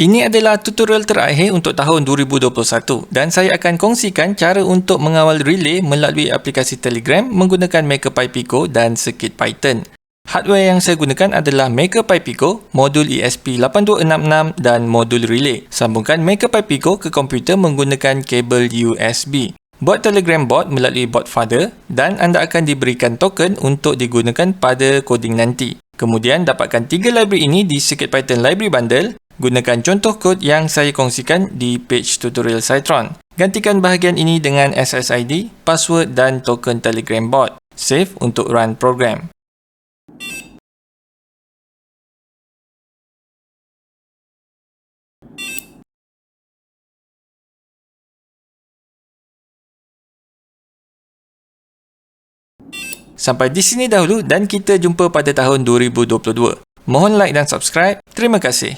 Ini adalah tutorial terakhir untuk tahun 2021 dan saya akan kongsikan cara untuk mengawal relay melalui aplikasi Telegram menggunakan Maker Pi Pico dan CircuitPython. Hardware yang saya gunakan adalah Maker Pi Pico, modul ESP8266 dan modul relay. Sambungkan Maker Pi Pico ke komputer menggunakan kabel USB. Buat Telegram bot melalui bot father dan anda akan diberikan token untuk digunakan pada coding nanti. Kemudian dapatkan 3 library ini di CircuitPython Library Bundle. Gunakan contoh kod yang saya kongsikan di page tutorial Cytron. Gantikan bahagian ini dengan SSID, password dan token Telegram bot. Save untuk run program. Sampai di sini dahulu dan kita jumpa pada tahun 2022. Mohon like dan subscribe. Terima kasih.